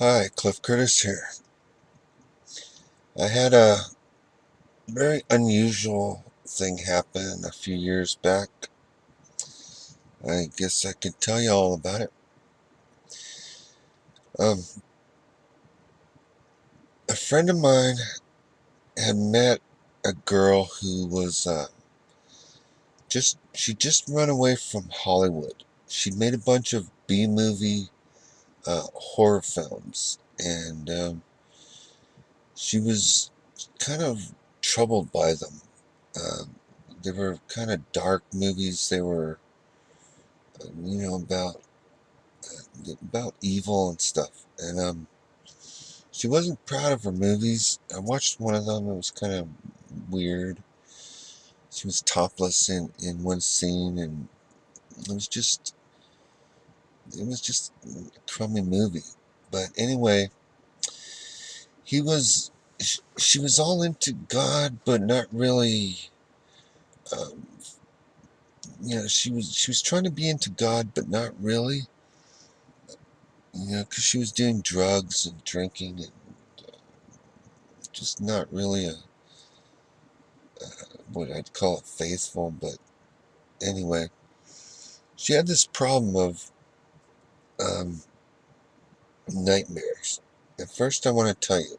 Hi, Cliff Curtis here. I had a very unusual thing happen a few years back. I guess I could tell you all about it. Um, a friend of mine had met a girl who was she just run away from Hollywood. She'd made a bunch of B-movie horror films, and she was kind of troubled by them. Um, they were kind of dark movies. They were, about evil and stuff. And she wasn't proud of her movies. I watched one of them. It was kind of weird. She was topless in one scene, and it was just it was just a crummy movie. But anyway, he was she was all into God, but not really. Um, she was trying to be into God, but not really. Because she was doing drugs and drinking and just not really what I'd call it faithful. But anyway, she had this problem of um, nightmares. And first, I want to tell you,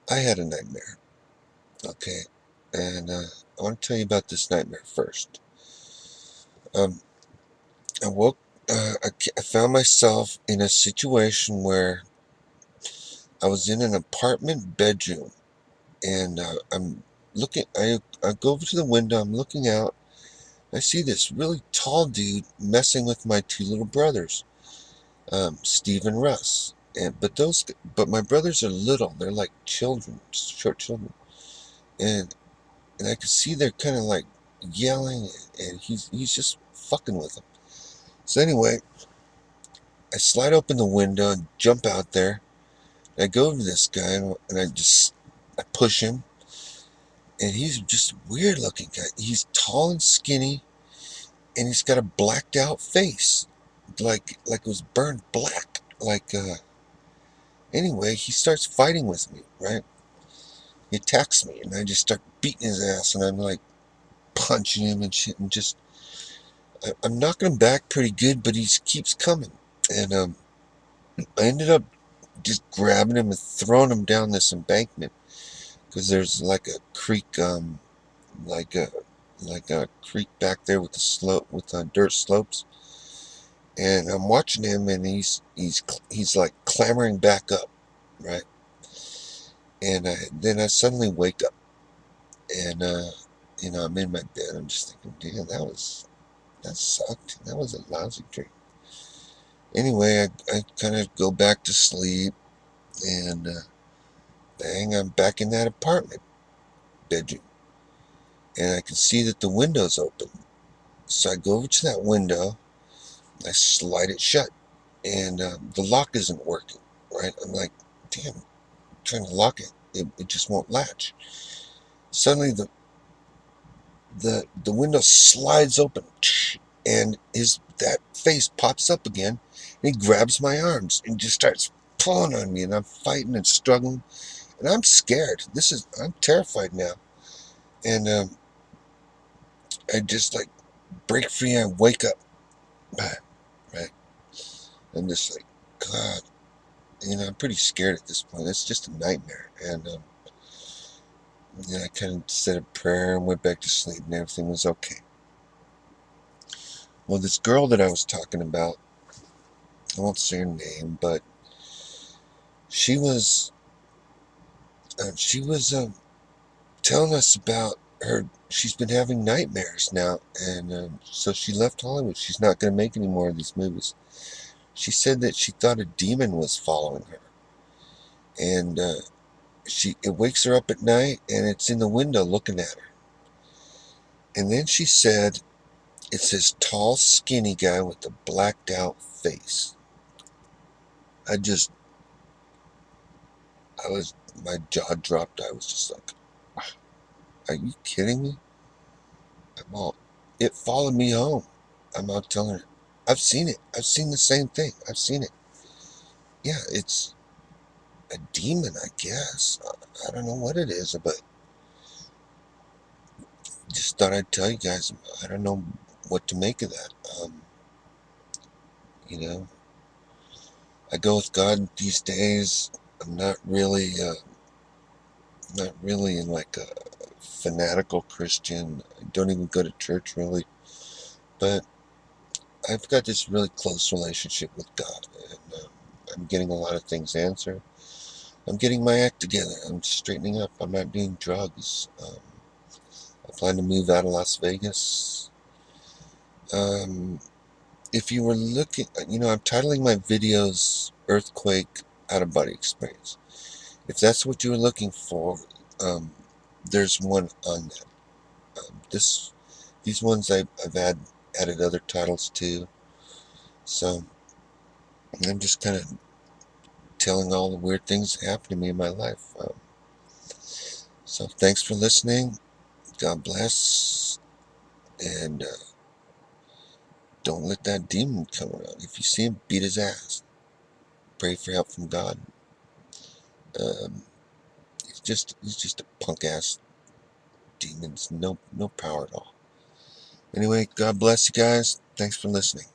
I had a nightmare. Okay, and I want to tell you about this nightmare first. Um, I woke. I found myself in a situation where I was in an apartment bedroom, and I'm looking. I go over to the window. I'm looking out. I see this really tall dude messing with my two little brothers, Steve and Russ. But my brothers are little. They're like children, short children, and I could see they're kind of like yelling, and he's just fucking with them. So anyway, I slide open the window and jump out there. And I go over to this guy, and I push him, and he's just a weird looking guy. He's tall and skinny, and he's got a blacked out face, like it was burned black. Anyway, he starts fighting with me, right? He attacks me, and I just start beating his ass, and I'm like punching him and shit, and I'm knocking him back pretty good, but he keeps coming, and I ended up just grabbing him and throwing him down this embankment because there's like a creek, like a creek back there with the slope with the dirt slopes, and I'm watching him, and he's like clambering back up, right? And then I suddenly wake up, and I'm in my bed. I'm just thinking, damn, that sucked. That was a lousy dream. Anyway, I kind of go back to sleep, and bang, I'm back in that apartment bedroom, and I can see that the window's open. So I go over to that window, I slide it shut, and the lock isn't working. Right? I'm like, damn, I'm trying to lock it. It just won't latch. Suddenly, the window slides open, and his that face pops up again, and he grabs my arms and just starts pulling on me, and I'm fighting and struggling, and I'm scared. I'm terrified now, and I just like break free and wake up. Right? I'm just like, God, I'm pretty scared at this point. It's just a nightmare, and I kind of said a prayer and went back to sleep, and everything was okay. Well, this girl that I was talking about, I won't say her name, but she was telling us about her. She's been having nightmares now, and so she left Hollywood. She's not going to make any more of these movies. She said that she thought a demon was following her, and it wakes her up at night, and it's in the window looking at her. And then she said it's this tall, skinny guy with a blacked out face. I just, I was, my jaw dropped. I was just like, are you kidding me? I'm all, it followed me home. I'm out telling her, I've seen it. I've seen the same thing. I've seen it. yeah, it's a demon, I guess. I don't know what it is, but just thought I'd tell you guys. I don't know what to make of that. You know, I go with God these days. I'm not really in like a fanatical Christian. I don't even go to church really, but I've got this really close relationship with God, and I'm getting a lot of things answered. I'm getting my act together. I'm straightening up. I'm not doing drugs. I plan to move out of Las Vegas. Um, if you were looking, I'm titling my videos "Earthquake Out of Body Experience." If that's what you were looking for, um, there's one on that. These ones I've added other titles to, so I'm just kind of telling all the weird things that happened to me in my life. So thanks for listening. God bless, and don't let that demon come around. If you see him, beat his ass. Pray for help from God. Um, he's just a punk ass demon. No power at all. Anyway, God bless you guys. Thanks for listening.